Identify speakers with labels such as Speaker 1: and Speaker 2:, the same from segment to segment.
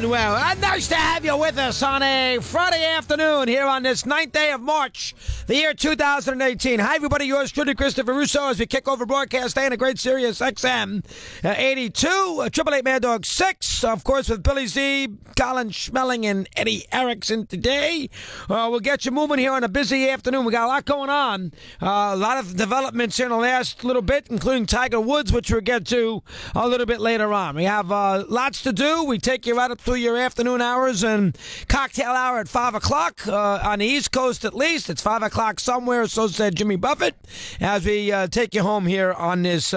Speaker 1: And well, nice to have you with us on a Friday afternoon here on this 9th day of March, the year 2018. Hi, everybody. Yours truly, Christopher Russo, as we kick over broadcast day in a great SiriusXM 82, 888 Mad Dog 6, of course, with Billy Z, Colin Schmelling, and Eddie Erickson today. We'll get you moving here on a busy afternoon. We got a lot going on. A lot of developments here in the last little bit, including Tiger Woods, which we'll get to a little bit later on. We have lots to do. We take you right up through your afternoon hours and cocktail hour at 5 o'clock on the East Coast at least. It's 5 o'clock somewhere, so said Jimmy Buffett, as we take you home here on this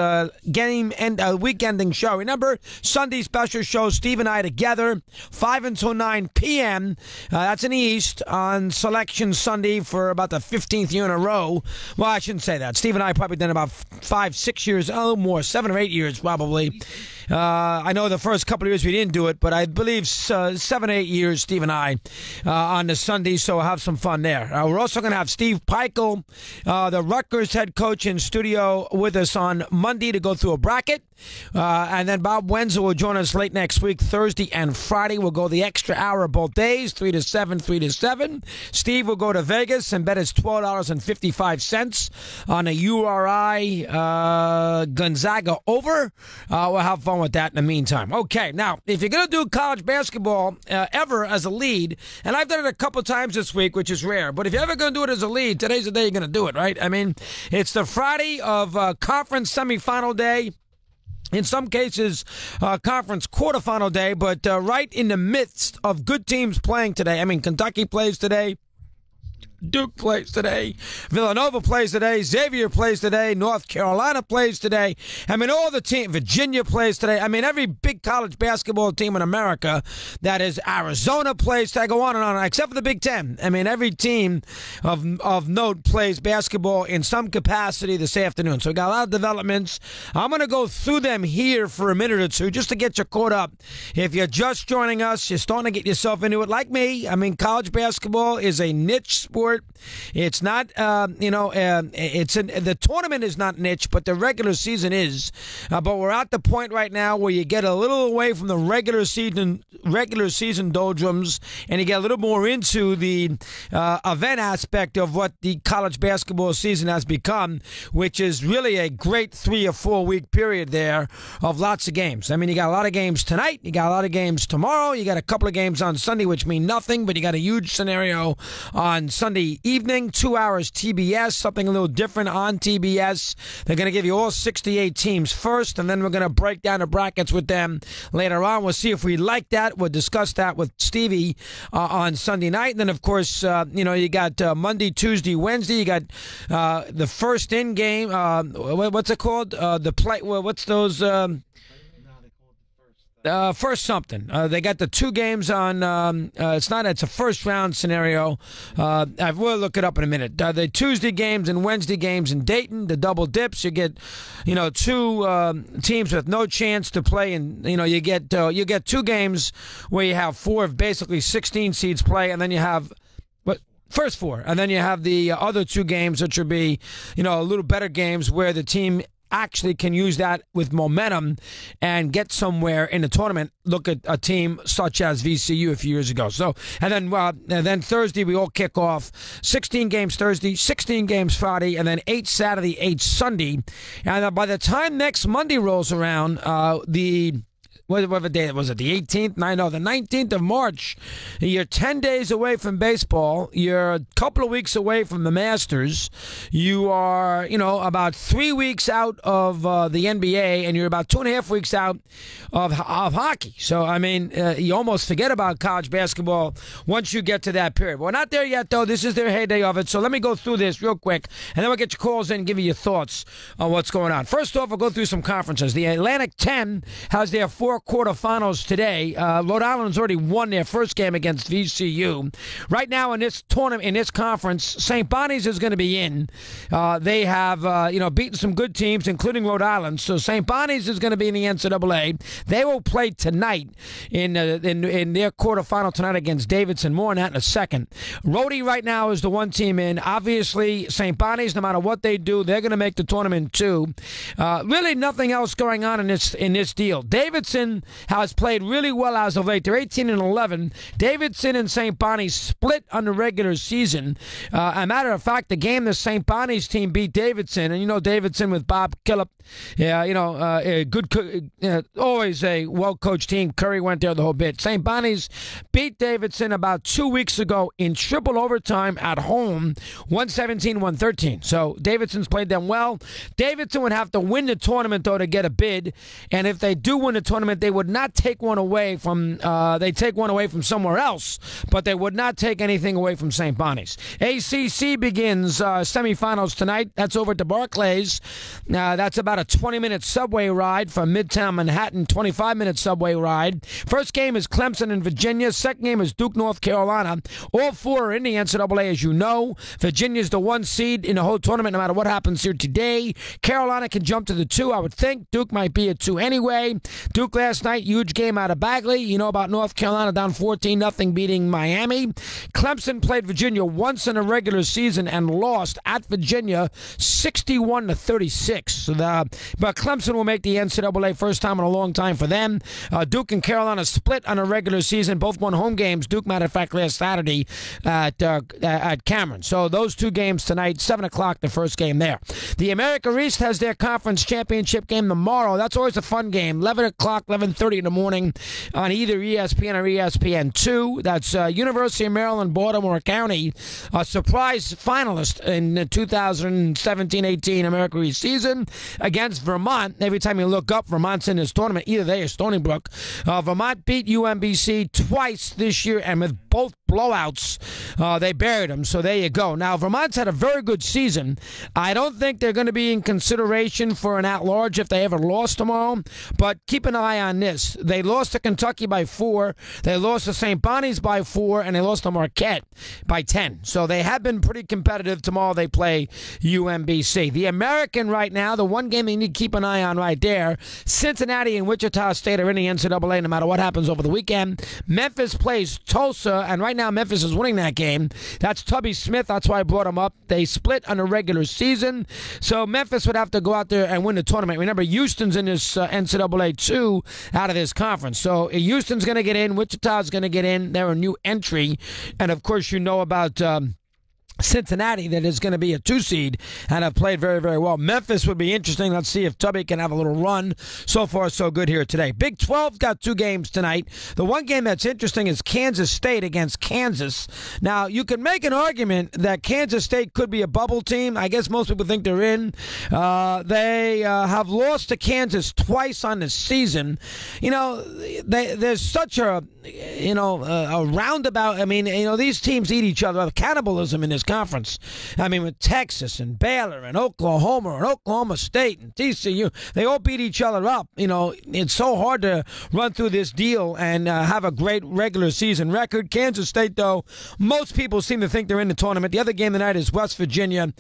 Speaker 1: game and week-ending show. Remember, Sunday special show, Steve and I together, 5 until 9 p.m. That's in the East on Selection Sunday for about the 15th year in a row. Well, I shouldn't say that. Steve and I probably done about 5, 6 years, oh, more, 7 or 8 years probably. I know the first couple of years we didn't do it, but I believe 7, 8 years, Steve and I, on the Sunday, so we'll have some fun there. We're also going to have Steve Peichel, the Rutgers head coach, in studio with us on Monday to go through a bracket. And then Bob Wenzel will join us late next week, Thursday and Friday. We'll go the extra hour both days, 3 to 7, 3 to 7. Steve will go to Vegas and bet his $12.55 on a URI Gonzaga over. We'll have fun with that in the meantime. Okay, now, if you're going to do college basketball ever as a lead, and I've done it a couple times this week, which is rare, but if you're ever going to do it as a lead, today's the day you're going to do it, right? I mean, it's the Friday of conference semifinal day. In some cases, conference quarterfinal day, but right in the midst of good teams playing today. I mean, Kentucky plays today. Duke plays today. Villanova plays today. Xavier plays today. North Carolina plays today. I mean, all the teams. Virginia plays today. I mean, every big college basketball team in America, that is Arizona, plays today. Go on and on, except for the Big Ten. I mean, every team of note plays basketball in some capacity this afternoon. So we got a lot of developments. I'm going to go through them here for a minute or two just to get you caught up. If you're just joining us, you're starting to get yourself into it like me. I mean, college basketball is a niche sport. It's not, the tournament is not niche, but the regular season is. But we're at the point right now where you get a little away from the regular season doldrums, and you get a little more into the event aspect of what the college basketball season has become, which is really a great 3 or 4 week period there of lots of games. I mean, you got a lot of games tonight, you got a lot of games tomorrow, you got a couple of games on Sunday, which mean nothing, but you got a huge scenario on Sunday evening, 2 hours TBS, something a little different on TBS. They're going to give you all 68 teams first, and then we're going to break down the brackets with them later on. We'll see if we like that. We'll discuss that with Stevie on Sunday night. And then, of course, you got Monday, Tuesday, Wednesday. You got the first in game. What's it called? The play. What's those? First something. They got the 2 games on, it's a first round scenario. I will look it up in a minute. The Tuesday games and Wednesday games in Dayton, the double dips. You get, 2 teams with no chance to play, and, you get 2 games where you have 4 of basically 16 seeds play, and then you have first 4, and then you have the other 2 games, which will be, a little better games where the team actually can use that with momentum and get somewhere in the tournament. Look at a team such as VCU a few years ago. So, and then Thursday we all kick off 16 games Thursday, 16 games Friday, and then 8 Saturday, 8 Sunday. And by the time next Monday rolls around, whatever day was it, the 18th? No, the 19th of March. You're 10 days away from baseball. You're a couple of weeks away from the Masters. You are, about 3 weeks out of the NBA, and you're about 2.5 weeks out of hockey. So, I mean, you almost forget about college basketball once you get to that period. We're not there yet, though. This is their heyday of it. So let me go through this real quick, and then we'll get your calls in and give you your thoughts on what's going on. First off, we'll go through some conferences. The Atlantic 10 has their 4 quarterfinals today. Rhode Island's already won their first game against VCU. Right now in this tournament, in this conference, St. Bonnie's is going to be in. They have, beaten some good teams, including Rhode Island. So St. Bonnie's is going to be in the NCAA. They will play tonight in their quarterfinal tonight against Davidson. More on that in a second. Rhodey right now is the 1 team in. Obviously, St. Bonnie's, no matter what they do, they're going to make the tournament too. Really nothing else going on in this deal. Davidson Davidson has played really well as of late. They're 18-11. Davidson and St. Bonnie's split on the regular season. A matter of fact, the game the St. Bonnie's team beat Davidson, and you know Davidson with Bob Killip, always a well-coached team. Curry went there the whole bit. St. Bonnie's beat Davidson about 2 weeks ago in triple overtime at home, 117-113. So Davidson's played them well. Davidson would have to win the tournament, though, to get a bid. And if they do win the tournament, they would not take one away from they take one away from somewhere else, but they would not take anything away from St. Bonnie's. ACC begins semifinals tonight. That's over at the Barclays. That's about a 20-minute subway ride from Midtown Manhattan, 25-minute subway ride. First game is Clemson and Virginia. Second game is Duke, North Carolina. All four are in the NCAA, as you know. Virginia's the 1 seed in the whole tournament, no matter what happens here today. Carolina can jump to the 2, I would think. Duke might be a 2 anyway. Duke last night, huge game out of Bagley. You know about North Carolina down 14-0 beating Miami. Clemson played Virginia once in a regular season and lost at Virginia 61-36. But Clemson will make the NCAA, first time in a long time for them. Duke and Carolina split on a regular season. Both won home games. Duke, matter of fact, last Saturday at Cameron. So those 2 games tonight, 7 o'clock, the first game there. The America East has their conference championship game tomorrow. That's always a fun game. 11 o'clock, 11:30 in the morning on either ESPN or ESPN2. That's University of Maryland, Baltimore County, a surprise finalist in the 2017-18 America East season against Vermont. Every time you look up, Vermont's in this tournament. Either they or Stony Brook. Vermont beat UMBC twice this year, and with both blowouts, they buried them. So there you go. Now, Vermont's had a very good season. I don't think they're going to be in consideration for an at-large if they ever lost tomorrow, but keep an eye on this. They lost to Kentucky by 4, they lost to St. Bonnie's by 4, and they lost to Marquette by 10. So they have been pretty competitive. Tomorrow they play UMBC. The American right now, the one game they need to keep an eye on right there, Cincinnati and Wichita State are in the NCAA no matter what happens over the weekend. Memphis plays Tulsa, and right now Memphis is winning that game. That's Tubby Smith. That's why I brought him up. They split on the regular season, so Memphis would have to go out there and win the tournament. Remember, Houston's in this NCAA 2 out of this conference. So Houston's going to get in. Wichita's going to get in. They're a new entry. And, of course, you know about Cincinnati, that is going to be a 2 seed and have played very, very well. Memphis would be interesting. Let's see if Tubby can have a little run. So far, so good here today. Big 12's got 2 games tonight. The one game that's interesting is Kansas State against Kansas. Now, you can make an argument that Kansas State could be a bubble team. I guess most people think they're in. They have lost to Kansas twice on the season. You know, there's such a roundabout. I mean, these teams eat each other. Cannibalism in this conference. I mean, with Texas and Baylor and Oklahoma State and TCU, they all beat each other up. It's so hard to run through this deal and have a great regular season record. Kansas State, though, most people seem to think they're in the tournament. The other game tonight is West Virginia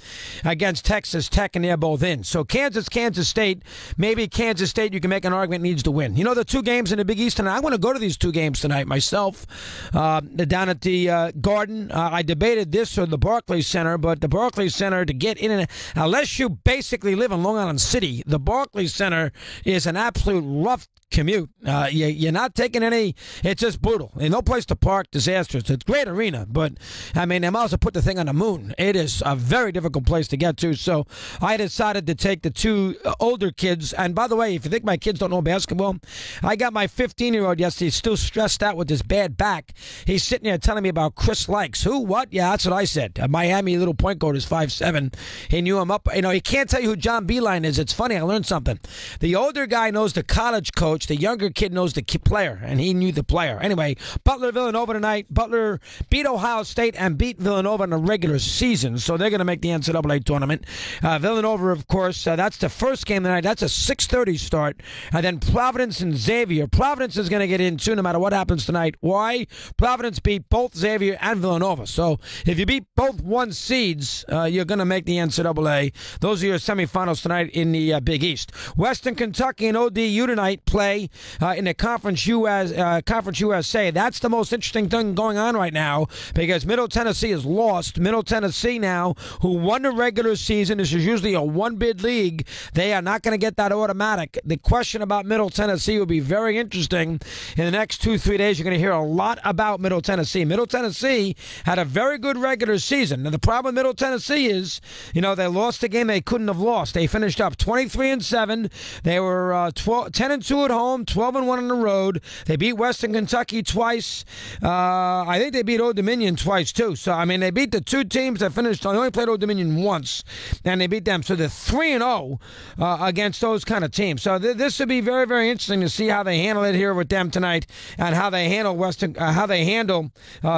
Speaker 1: against Texas Tech, and they're both in. So Kansas State, maybe Kansas State, you can make an argument, needs to win. The 2 games in the Big East tonight, I want to go to these 2 games tonight myself, down at the Garden. I debated this or the Barclays Center, but the Barclays Center, to get in and unless you basically live in Long Island City, the Barclays Center is an absolute rough commute. You're not taking any. It's just brutal. There's no place to park. Disastrous. It's a great arena, but I mean, they might as well put the thing on the moon. It is a very difficult place to get to. So I decided to take the 2 older kids. And by the way, if you think my kids don't know basketball, I got my 15-year-old yesterday, still stressed out with his bad back. He's sitting there telling me about Chris Likes. Who? What? Yeah, that's what I said. A Miami little point guard is 5'7". He knew him up. He can't tell you who John Beeline is. It's funny. I learned something. The older guy knows the college coach. The younger kid knows the player, and he knew the player. Anyway, Butler-Villanova tonight. Butler beat Ohio State and beat Villanova in the regular season, so they're going to make the NCAA tournament. Villanova, of course, that's the first game tonight. That's a 6:30 start. And then Providence and Xavier. Providence is going to get in, too, no matter what happens tonight. Why? Providence beat both Xavier and Villanova. So if you beat both both one seeds, you're going to make the NCAA. Those are your semifinals tonight in the Big East. Western Kentucky and ODU tonight play in the Conference USA. That's the most interesting thing going on right now because Middle Tennessee is lost. Middle Tennessee now, who won the regular season, this is usually a one-bid league. They are not going to get that automatic. The question about Middle Tennessee will be very interesting. In the next 2-3 days, you're going to hear a lot about Middle Tennessee. Middle Tennessee had a very good regular season. Now, the problem with Middle Tennessee is, they lost a game they couldn't have lost. They finished up 23-7. They were 10-2 at home, 12-1 on the road. They beat Western Kentucky twice. I think they beat Old Dominion twice, too. So, they beat the two teams that finished. They only played Old Dominion once, and they beat them. So, they're 3-0 against those kind of teams. So, this would be very, very interesting to see how they handle it here with them tonight and how they handle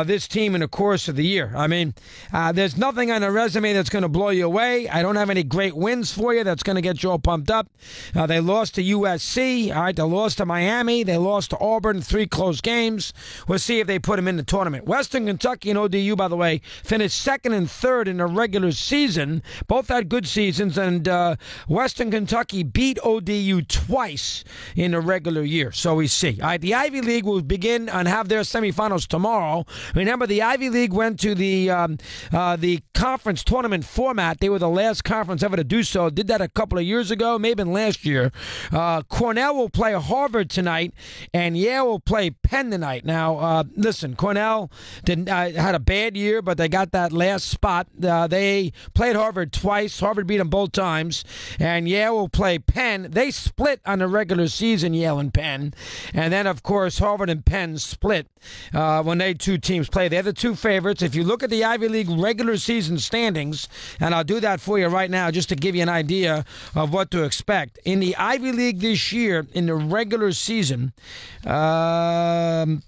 Speaker 1: this team in the course of the year. There's nothing on the resume that's going to blow you away. I don't have any great wins for you that's going to get you all pumped up. They lost to USC. All right, they lost to Miami. They lost to Auburn, 3 close games. We'll see if they put them in the tournament. Western Kentucky and ODU, by the way, finished 2nd and 3rd in the regular season. Both had good seasons, and Western Kentucky beat ODU twice in the regular year. So we see. All right, the Ivy League will begin and have their semifinals tomorrow. Remember, the Ivy League went to the conference tournament format. They were the last conference ever to do so. Did that a couple of years ago, maybe last year. Cornell will play Harvard tonight, and Yale will play Penn tonight. Now, listen, Cornell had a bad year, but they got that last spot. They played Harvard twice. Harvard beat them both times, and Yale will play Penn. They split on the regular season, Yale and Penn, and then, of course, Harvard and Penn split when they two teams play. They're the two favorites. If you look at the Ivy League regular season standings, and I'll do that for you right now just to give you an idea of what to expect. In the Ivy League this year, in the regular season, Penn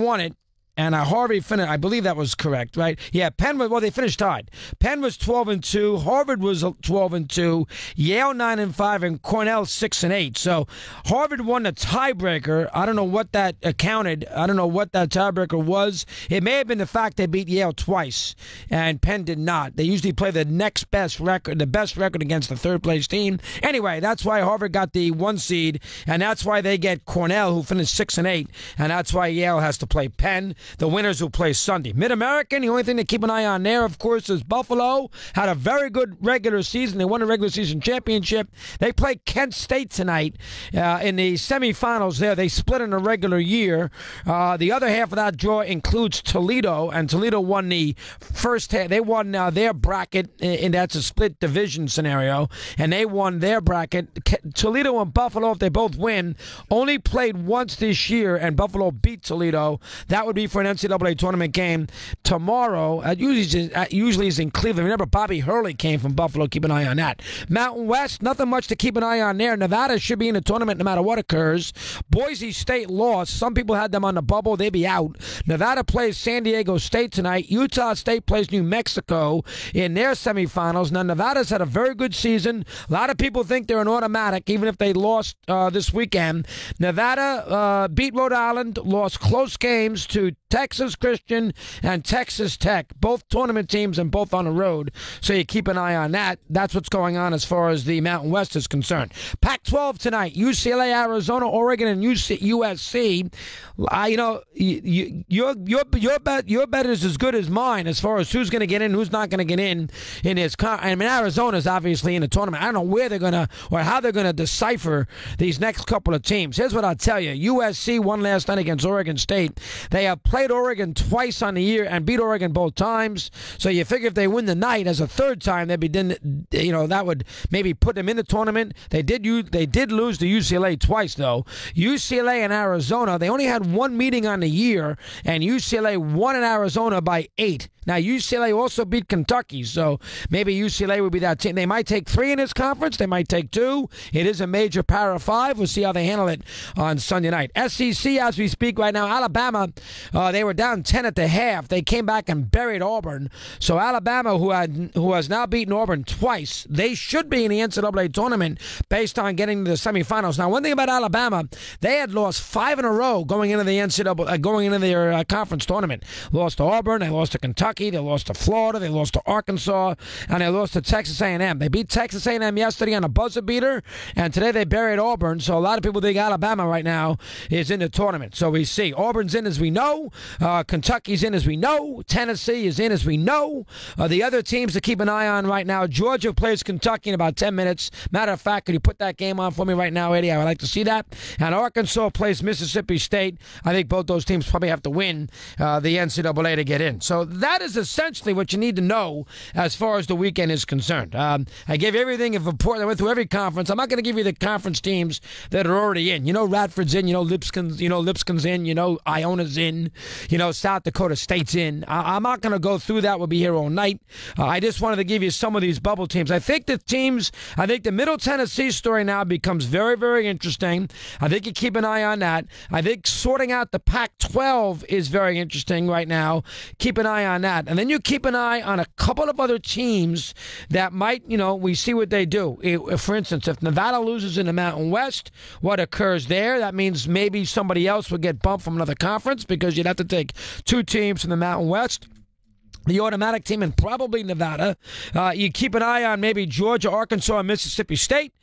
Speaker 1: won it. And Harvard finished, I believe that was correct, right? Yeah, they finished tied. Penn was 12-2, Harvard was 12-2, Yale 9-5, and Cornell 6-8. So Harvard won the tiebreaker. I don't know what that accounted. I don't know what that tiebreaker was. It may have been the fact they beat Yale twice, and Penn did not. They usually play the next best record, the best record against the third place team. Anyway, that's why Harvard got the 1 seed, and that's why they get Cornell, who finished 6-8, and that's why Yale has to play Penn. The winners will play Sunday. Mid-American, the only thing to keep an eye on there, of course, is Buffalo. Had a very good regular season. They won the regular season championship. They play Kent State tonight in the semifinals there. They split in the regular year. The other half of that draw includes Toledo, and Toledo won the first half. They won their bracket, and that's a split division scenario, and they won their bracket. Toledo and Buffalo, if they both win, only played once this year, and Buffalo beat Toledo. That would be for an NCAA tournament game tomorrow. Usually is in Cleveland. Remember, Bobby Hurley came from Buffalo. Keep an eye on that. Mountain West, nothing much to keep an eye on there. Nevada should be in the tournament no matter what occurs. Boise State lost. Some people had them on the bubble. They'd be out. Nevada plays San Diego State tonight. Utah State plays New Mexico in their semifinals. Now, Nevada's had a very good season. A lot of people think they're an automatic, even if they lost this weekend. Nevada beat Rhode Island, lost close games to Texas Christian and Texas Tech, both tournament teams and both on the road. So you keep an eye on that. That's what's going on as far as the Mountain West is concerned. Pac-12 tonight, UCLA, Arizona, Oregon, and USC. Your bet is as good as mine as far as who's going to get in, who's not going to get in his. Arizona's obviously in the tournament. I don't know where they're going to or how they're going to decipher these next couple of teams. Here's what I'll tell you: USC won last night against Oregon State. They have played Oregon twice on the year and beat Oregon both times. So you figure if they win the night as a third time, they'd be that would maybe put them in the tournament. They did lose to UCLA twice though. UCLA and Arizona, they only had one meeting on the year, and UCLA won in Arizona by 8. Now, UCLA also beat Kentucky, so maybe UCLA would be that team. They might take 3 in this conference. They might take 2. It is a major Power of 5. We'll see how they handle it on Sunday night. SEC, as we speak right now, Alabama, They were down 10 at the half. They came back and buried Auburn. So Alabama, who has now beaten Auburn twice, they should be in the NCAA tournament based on getting to the semifinals. Now, one thing about Alabama, they had lost 5 in a row going into the NCAA, going into their conference tournament. Lost to Auburn, they lost to Kentucky, they lost to Florida, they lost to Arkansas, and they lost to Texas A&M. They beat Texas A&M yesterday on a buzzer beater, and today they buried Auburn. So a lot of people think Alabama right now is in the tournament. So we see Auburn's in, as we know. Kentucky's in, as we know. Tennessee is in, as we know. The other teams to keep an eye on right now, Georgia plays Kentucky in about 10 minutes. Matter of fact, could you put that game on for me right now, Eddie? I would like to see that. And Arkansas plays Mississippi State. I think both those teams probably have to win the NCAA to get in. So that is essentially what you need to know as far as the weekend is concerned. I gave everything of important. I went through every conference. I'm not going to give you the conference teams that are already in. You know, Radford's in. You know, Lipscomb's in. You know, Iona's in. You know, South Dakota State's in. I'm not going to go through that. We'll be here all night. I just wanted to give you some of these bubble teams. I think the Middle Tennessee story now becomes very, very interesting. I think you keep an eye on that. I think sorting out the Pac-12 is very interesting right now. Keep an eye on that. And then you keep an eye on a couple of other teams that might, we see what they do. For instance, if Nevada loses in the Mountain West, what occurs there? That means maybe somebody else would get bumped from another conference because you'd have to take 2 teams from the Mountain West. The automatic team, and probably Nevada. You keep an eye on maybe Georgia, Arkansas, and Mississippi State.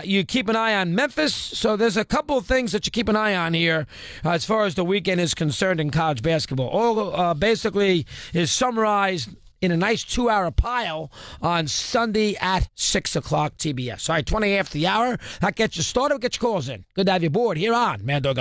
Speaker 1: You keep an eye on Memphis. So there's a couple of things that you keep an eye on here as far as the weekend is concerned in college basketball. All basically is summarized in a nice 2-hour pile on Sunday at 6 o'clock TBS. All right, 20 after the hour. That gets you started. Get your calls in. Good to have you aboard here on Mad Dog.